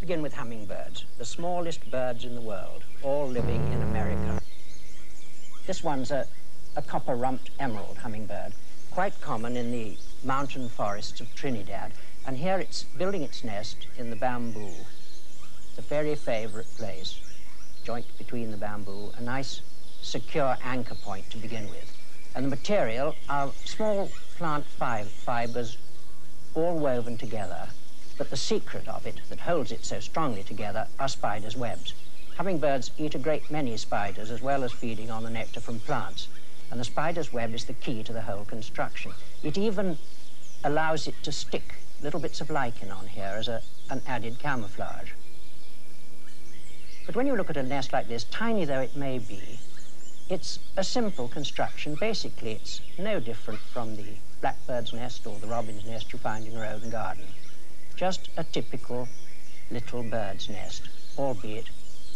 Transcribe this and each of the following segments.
begin with hummingbirds, the smallest birds in the world, all living in America. This one's a copper-rumped emerald hummingbird, quite common in the mountain forests of Trinidad. And here it's building its nest in the bamboo. It's a very favorite place, joint between the bamboo, a nice, secure anchor point to begin with. And the material are small plant fibers all woven together, but the secret of it that holds it so strongly together are spiders' webs. Hummingbirds eat a great many spiders as well as feeding on the nectar from plants, and the spider's web is the key to the whole construction. It even allows it to stick little bits of lichen on here as an added camouflage. But when you look at a nest like this, tiny though it may be, it's a simple construction. Basically, it's no different from the blackbird's nest or the robin's nest you find in your own garden. Just a typical little bird's nest, albeit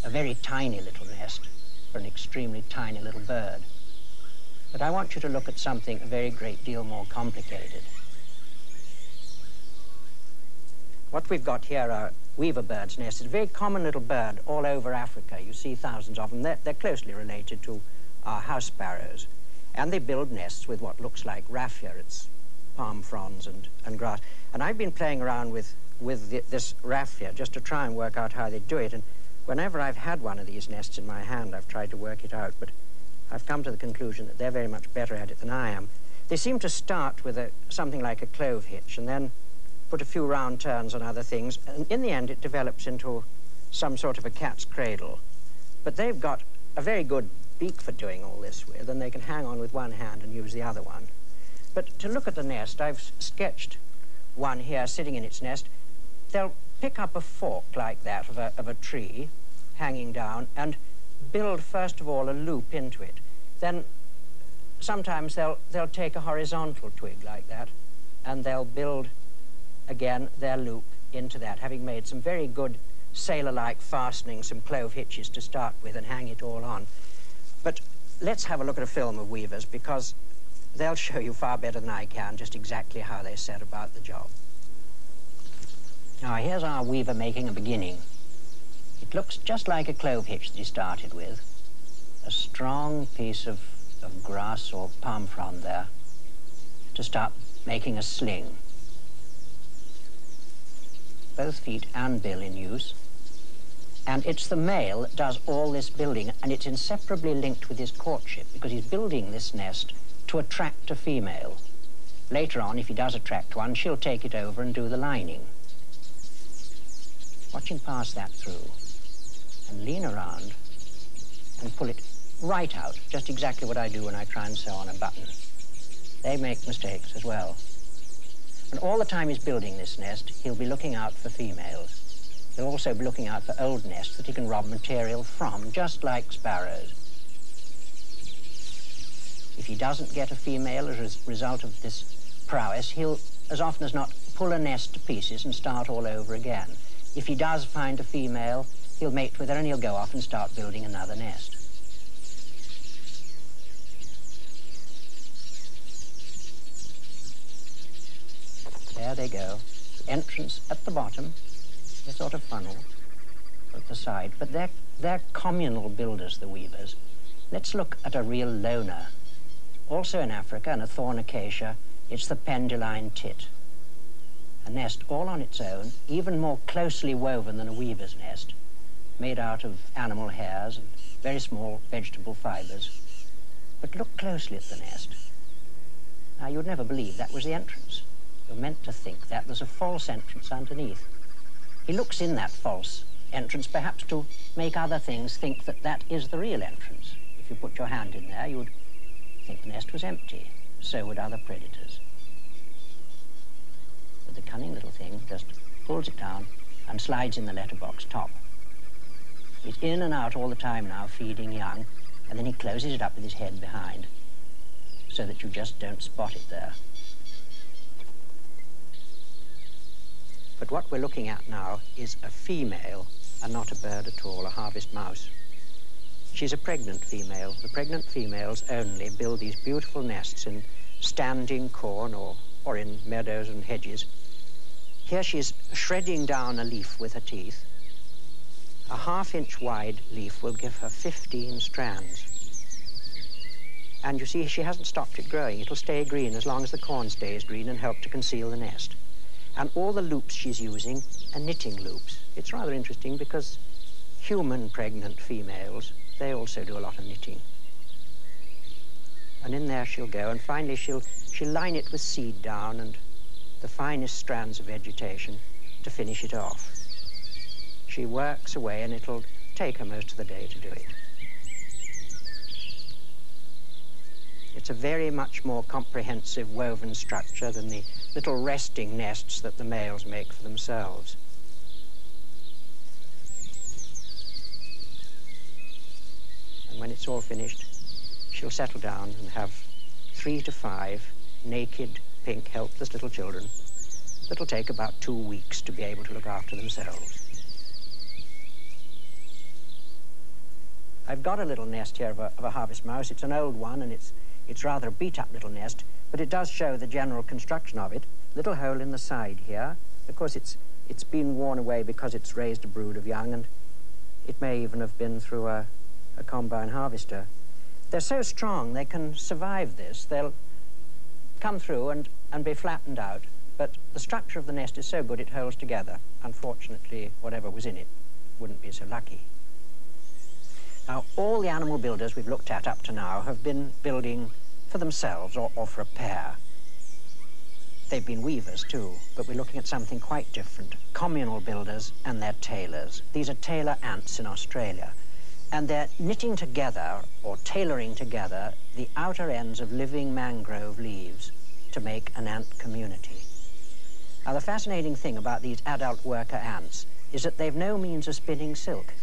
a very tiny little nest for an extremely tiny little bird. But I want you to look at something a very great deal more complicated. What we've got here are weaver bird's nests. It's a very common little bird all over Africa. You see thousands of them. They're closely related to our house sparrows. And they build nests with what looks like raffia. It's palm fronds and grass. And I've been playing around with this raffia just to try and work out how they do it. And whenever I've had one of these nests in my hand, I've tried to work it out. But I've come to the conclusion that they're very much better at it than I am. They seem to start with something like a clove hitch and then put a few round turns on other things, and in the end it develops into some sort of a cat's cradle. But they've got a very good beak for doing all this with, and they can hang on with one hand and use the other one. But to look at the nest, I've sketched one here sitting in its nest. They'll pick up a fork like that of a tree hanging down and build first of all a loop into it. Then sometimes they'll take a horizontal twig like that and they'll build again their loop into that, having made some very good sailor-like fastenings, some clove hitches to start with and hang it all on. But let's have a look at a film of weavers, because they'll show you far better than I can just exactly how they set about the job. Now here's our weaver making a beginning. It looks just like a clove hitch that he started with. A strong piece of grass or palm frond there to start making a sling. Both feet and bill in use. And it's the male that does all this building, and it's inseparably linked with his courtship, because he's building this nest to attract a female. Later on, if he does attract one, she'll take it over and do the lining. Watch him pass that through and lean around and pull it right out, just exactly what I do when I try and sew on a button. They make mistakes as well. And all the time he's building this nest, he'll be looking out for females. He'll also be looking out for old nests that he can rob material from, just like sparrows. If he doesn't get a female as a result of this prowess, he'll, as often as not, pull a nest to pieces and start all over again. If he does find a female, he'll mate with her and he'll go off and start building another nest. There they go. Entrance at the bottom, a sort of funnel at the side. But they're communal builders, the weavers. Let's look at a real loner. Also in Africa, and a thorn acacia, it's the penduline tit. A nest all on its own, even more closely woven than a weaver's nest, made out of animal hairs and very small vegetable fibers. But look closely at the nest. Now, you'd never believe that was the entrance. You're meant to think that there's a false entrance underneath. He looks in that false entrance, perhaps to make other things think that that is the real entrance. If you put your hand in there, you would think the nest was empty. So would other predators. But the cunning little thing just pulls it down and slides in the letterbox top. He's in and out all the time now, feeding young, and then he closes it up with his head behind, so that you just don't spot it there. But what we're looking at now is a female, and not a bird at all, a harvest mouse. She's a pregnant female. The pregnant females only build these beautiful nests in standing corn or in meadows and hedges. Here she's shredding down a leaf with her teeth, half-inch wide leaf will give her 15 strands. And you see, she hasn't stopped it growing. It'll stay green as long as the corn stays green and help to conceal the nest. And all the loops she's using are knitting loops. It's rather interesting because human pregnant females, they also do a lot of knitting. And in there she'll go, and finally she'll line it with seed down and the finest strands of vegetation to finish it off. She works away, and it'll take her most of the day to do it. It's a very much more comprehensive woven structure than the little resting nests that the males make for themselves. And when it's all finished, she'll settle down and have 3 to 5 naked, pink, helpless little children that'll take about 2 weeks to be able to look after themselves. I've got a little nest here of a harvest mouse. It's an old one, and it's rather a beat-up little nest, but it does show the general construction of it. Little hole in the side here. Of course, it's been worn away because it's raised a brood of young, and it may even have been through a combine harvester. They're so strong they can survive this. They'll come through and be flattened out, but the structure of the nest is so good it holds together. Unfortunately, whatever was in it wouldn't be so lucky. Now, all the animal builders we've looked at up to now have been building for themselves or for a pair. They've been weavers too, but we're looking at something quite different. Communal builders and their tailors. These are tailor ants in Australia, and they're knitting together or tailoring together the outer ends of living mangrove leaves to make an ant community. Now, the fascinating thing about these adult worker ants is that they've no means of spinning silk,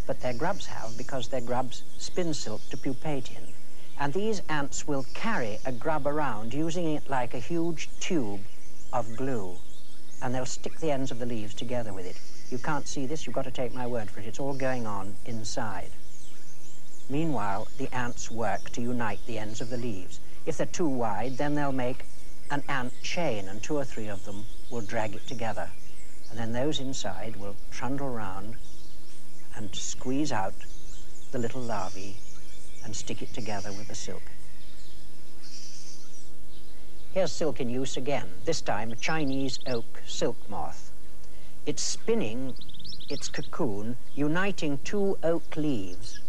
but their grubs have, because their grubs spin silk to pupate in. And these ants will carry a grub around using it like a huge tube of glue, and they'll stick the ends of the leaves together with it. You can't see this, you've got to take my word for it. It's all going on inside. Meanwhile, the ants work to unite the ends of the leaves. If they're too wide, then they'll make an ant chain, and 2 or 3 of them will drag it together. And then those inside will trundle round and squeeze out the little larvae and stick it together with the silk. Here's silk in use again, this time a Chinese oak silk moth. It's spinning its cocoon, uniting 2 oak leaves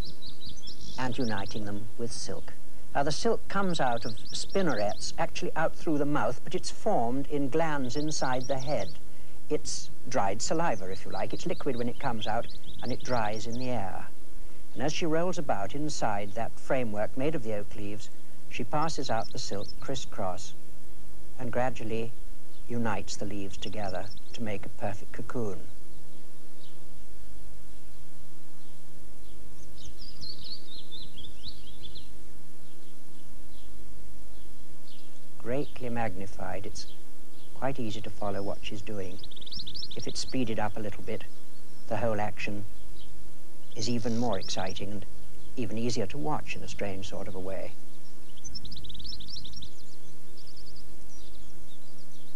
and uniting them with silk. Now, the silk comes out of spinnerets, actually out through the mouth, but it's formed in glands inside the head. It's dried saliva, if you like. It's liquid when it comes out, and it dries in the air. And as she rolls about inside that framework made of the oak leaves, she passes out the silk crisscross and gradually unites the leaves together to make a perfect cocoon. Greatly magnified. It's quite easy to follow what she's doing. If it's speeded up a little bit, the whole action is even more exciting and even easier to watch in a strange sort of a way.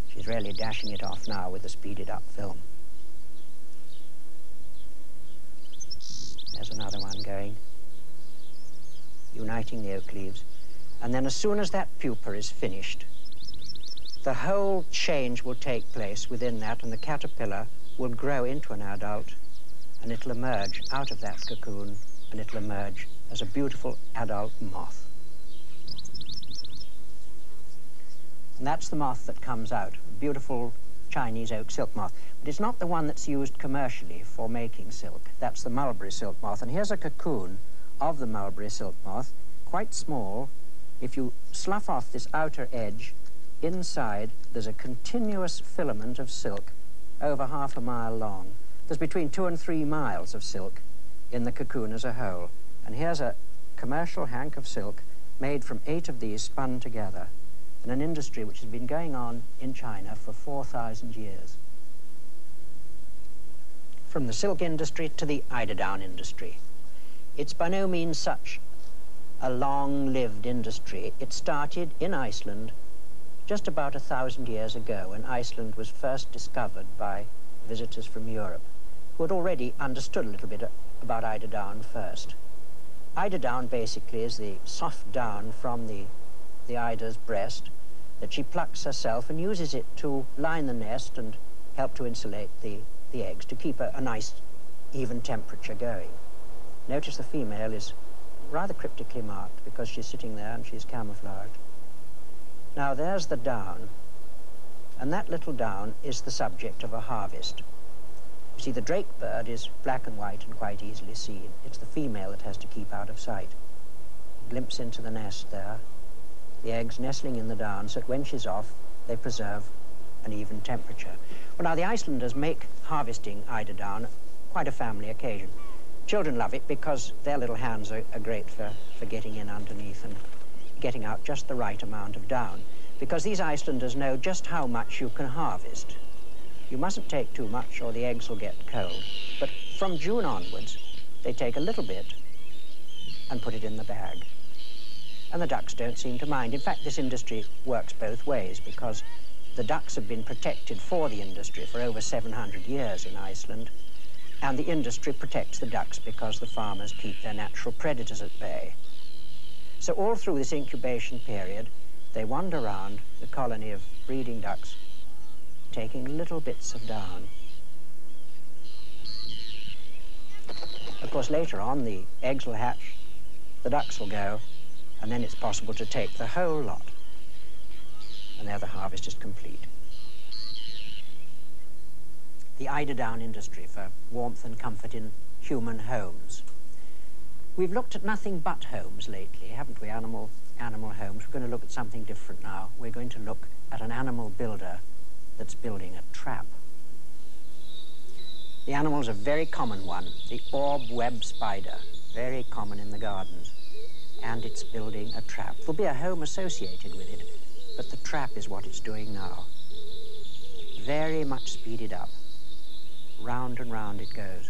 She's really dashing it off now with the speeded up film. There's another one going, uniting the oak leaves. And then as soon as that pupa is finished, the whole change will take place within that, and the caterpillar will grow into an adult, and it'll emerge out of that cocoon, and it'll emerge as a beautiful adult moth. And that's the moth that comes out, a beautiful Chinese oak silk moth. But it's not the one that's used commercially for making silk. That's the mulberry silk moth. And here's a cocoon of the mulberry silk moth, quite small. If you slough off this outer edge, inside there's a continuous filament of silk over ½ a mile long. There's between 2 and 3 miles of silk in the cocoon as a whole. And here's a commercial hank of silk made from 8 of these spun together in an industry which has been going on in China for 4,000 years. From the silk industry to the eiderdown industry. It's by no means such a long-lived industry. It started in Iceland just about 1,000 years ago, when Iceland was first discovered by visitors from Europe. who had already understood a little bit about eider down first. Eider down basically is the soft down from the eider's breast that she plucks herself and uses it to line the nest and help to insulate the eggs, to keep a nice even temperature going. Notice the female is rather cryptically marked because she's sitting there and she's camouflaged. Now there's the down, and that little down is the subject of a harvest. You see, the drake bird is black and white and quite easily seen. It's the female that has to keep out of sight. A glimpse into the nest there, the eggs nestling in the down so that when she's off, they preserve an even temperature. Well, now the Icelanders make harvesting eider down quite a family occasion. Children love it because their little hands are great for getting in underneath and getting out just the right amount of down, because these Icelanders know just how much you can harvest. You mustn't take too much or the eggs will get cold. But from June onwards, they take a little bit and put it in the bag. And the ducks don't seem to mind. In fact, this industry works both ways because the ducks have been protected for the industry for over 700 years in Iceland, and the industry protects the ducks because the farmers keep their natural predators at bay. So all through this incubation period, they wander around the colony of breeding ducks, taking little bits of down. Of course, later on, the eggs will hatch, the ducks will go, and then it's possible to take the whole lot. And there the harvest is complete. The eider down industry for warmth and comfort in human homes. We've looked at nothing but homes lately, haven't we? Animal homes. We're going to look at something different now. We're going to look at an animal builder that's building a trap. The animal's a very common one, the orb web spider, very common in the gardens. And it's building a trap. There'll be a home associated with it, but the trap is what it's doing now. Very much speeded up. Round and round it goes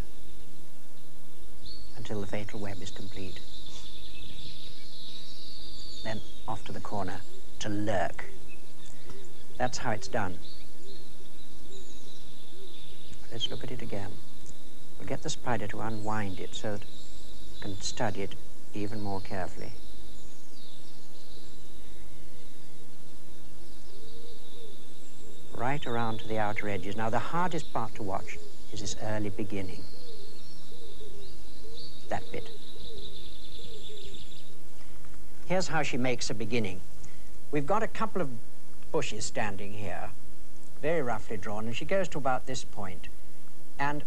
until the fatal web is complete. Then off to the corner to lurk. That's how it's done. Let's look at it again. We'll get the spider to unwind it so that we can study it even more carefully. Right around to the outer edges. Now, the hardest part to watch is this early beginning. That bit. Here's how she makes a beginning. We've got a couple of bushes standing here, very roughly drawn, and she goes to about this point, and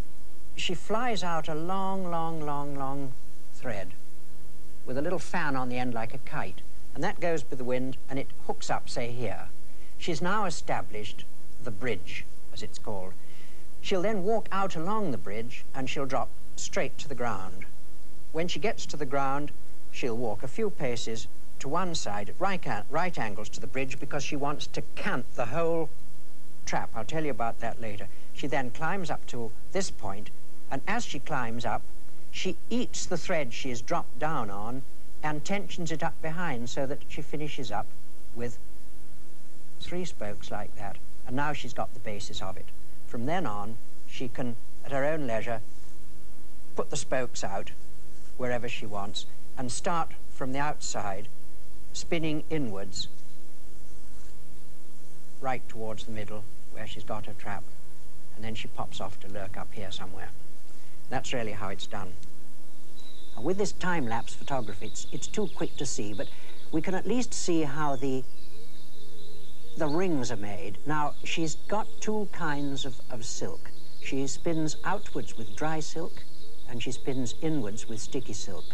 she flies out a long thread with a little fan on the end like a kite, and that goes with the wind, and it hooks up, say, here. She's now established the bridge, as it's called. She'll then walk out along the bridge, and she'll drop straight to the ground. When she gets to the ground, she'll walk a few paces to one side at right angles to the bridge because she wants to cant the whole trap. I'll tell you about that later. She then climbs up to this point, and as she climbs up, she eats the thread she has dropped down on and tensions it up behind so that she finishes up with 3 spokes like that. And now she's got the basis of it. From then on, she can, at her own leisure, put the spokes out wherever she wants and start from the outside, spinning inwards, right towards the middle where she's got her trap. And then she pops off to lurk up here somewhere. That's really how it's done. Now, with this time-lapse photography, it's too quick to see, but we can at least see how the rings are made. Now, she's got 2 kinds of silk. She spins outwards with dry silk, and she spins inwards with sticky silk.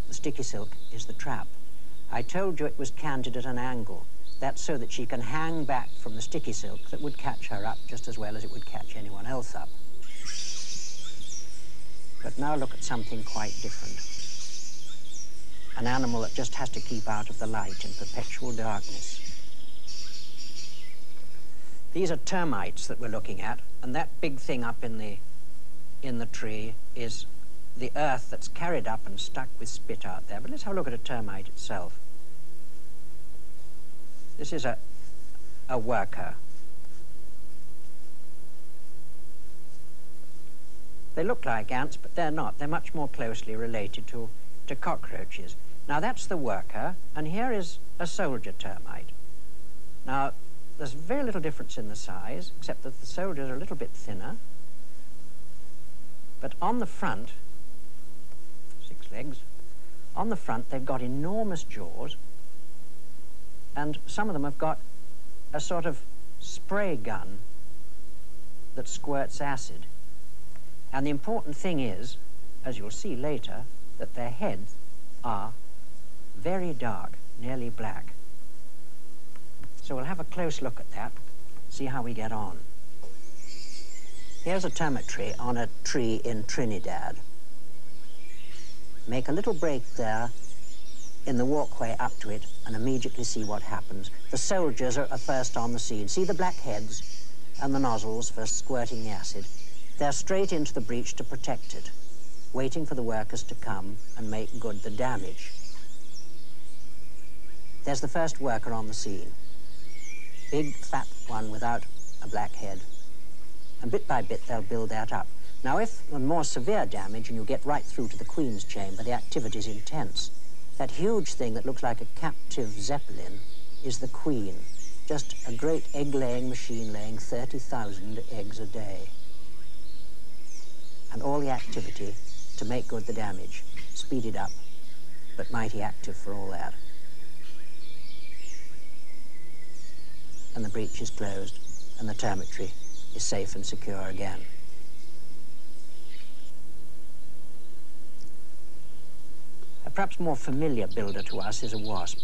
The sticky silk is the trap. I told you it was canted at an angle. That's so that she can hang back from the sticky silk that would catch her up just as well as it would catch anyone else up. But now look at something quite different. An animal that just has to keep out of the light in perpetual darkness. These are termites that we're looking at, and that big thing up in the tree is the earth that's carried up and stuck with spit out there. But let's have a look at a termite itself. This is a worker. They look like ants, but they're not. They're much more closely related to cockroaches. Now, that's the worker, and here is a soldier termite. Now, there's very little difference in the size, except that the soldiers are a little bit thinner. But on the front, 6 legs, on the front they've got enormous jaws, and some of them have got a sort of spray gun that squirts acid. And the important thing is, as you'll see later, that their heads are very dark, nearly black. So we'll have a close look at that, see how we get on. Here's a termite tree on a tree in Trinidad. Make a little break there in the walkway up to it and immediately see what happens. The soldiers are first on the scene. See the black heads and the nozzles for squirting the acid? They're straight into the breach to protect it, waiting for the workers to come and make good the damage. There's the first worker on the scene. Big, fat one without a black head. And bit by bit, they'll build that up. Now, if the more severe damage and you get right through to the Queen's chamber, the activity is intense. That huge thing that looks like a captive zeppelin is the Queen. Just a great egg-laying machine laying 30,000 eggs a day. And all the activity to make good the damage, speeded up, but mighty active for all that. And the breach is closed, and the termite tree is safe and secure again. A perhaps more familiar builder to us is a wasp.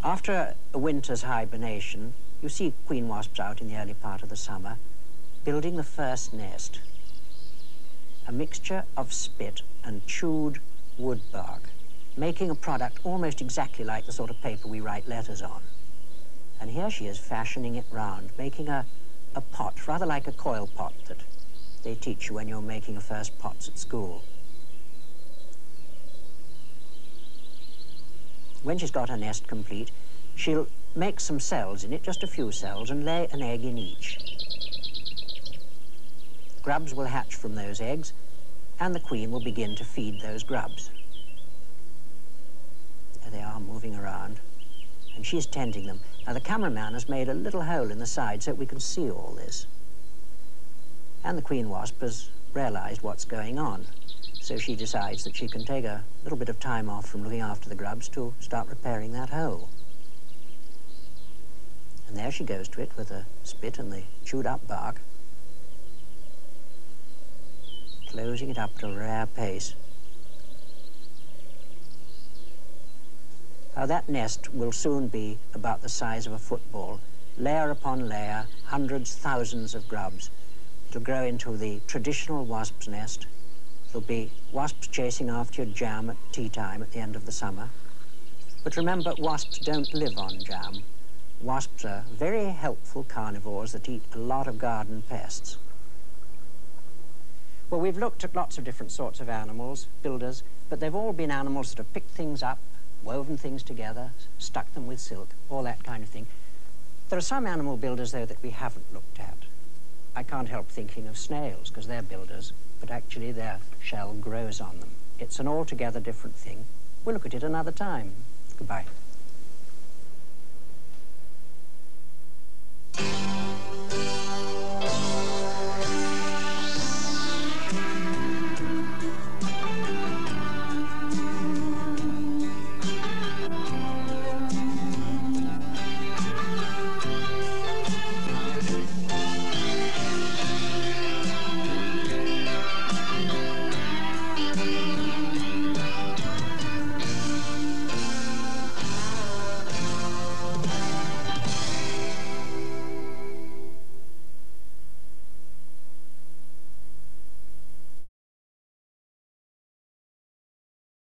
After a winter's hibernation, you see queen wasps out in the early part of the summer, building the first nest. A mixture of spit and chewed wood bark, making a product almost exactly like the sort of paper we write letters on. And here she is fashioning it round, making a pot, rather like a coil pot that they teach you when you're making your first pots at school. When she's got her nest complete, she'll make some cells in it, just a few cells, and lay an egg in each. Grubs will hatch from those eggs, and the queen will begin to feed those grubs. There they are, moving around, and she's tending them. Now, the cameraman has made a little hole in the side so we can see all this. And the queen wasp has realized what's going on, so she decides that she can take a little bit of time off from looking after the grubs to start repairing that hole. And there she goes to it with the spit and the chewed up bark, closing it up at a rare pace. Now, that nest will soon be about the size of a football, layer upon layer, hundreds, thousands of grubs. It'll grow into the traditional wasp's nest. There'll be wasps chasing after your jam at tea time at the end of the summer. But remember, wasps don't live on jam. Wasps are very helpful carnivores that eat a lot of garden pests. Well, we've looked at lots of different sorts of animals, builders, but they've all been animals that have picked things up, woven things together, stuck them with silk, all that kind of thing. There are some animal builders, though, that we haven't looked at. I can't help thinking of snails, because they're builders, but actually their shell grows on them. It's an altogether different thing. We'll look at it another time. Goodbye.